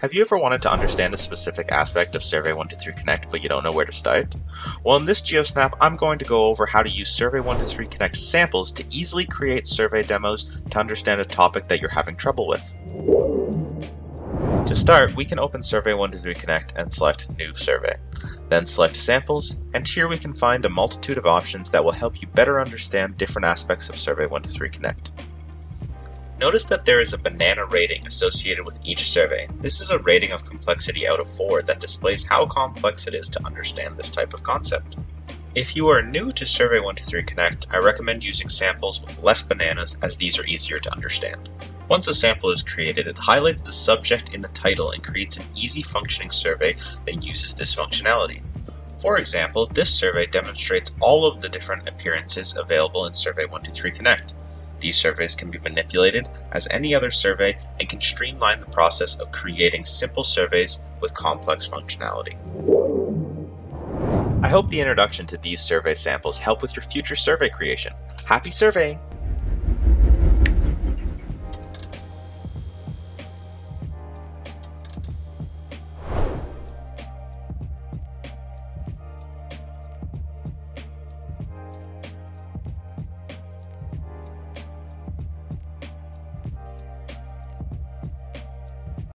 Have you ever wanted to understand a specific aspect of Survey123 Connect but you don't know where to start? Well, in this GeoSnap, I'm going to go over how to use Survey123 Connect samples to easily create survey demos to understand a topic that you're having trouble with. To start, we can open Survey123 Connect and select New Survey. Then select Samples, and here we can find a multitude of options that will help you better understand different aspects of Survey123 Connect. Notice that there is a banana rating associated with each survey. This is a rating of complexity out of 4 that displays how complex it is to understand this type of concept. If you are new to Survey123 Connect, I recommend using samples with less bananas as these are easier to understand. Once a sample is created, it highlights the subject in the title and creates an easy functioning survey that uses this functionality. For example, this survey demonstrates all of the different appearances available in Survey123 Connect. These surveys can be manipulated as any other survey and can streamline the process of creating simple surveys with complex functionality. I hope the introduction to these survey samples help with your future survey creation. Happy surveying!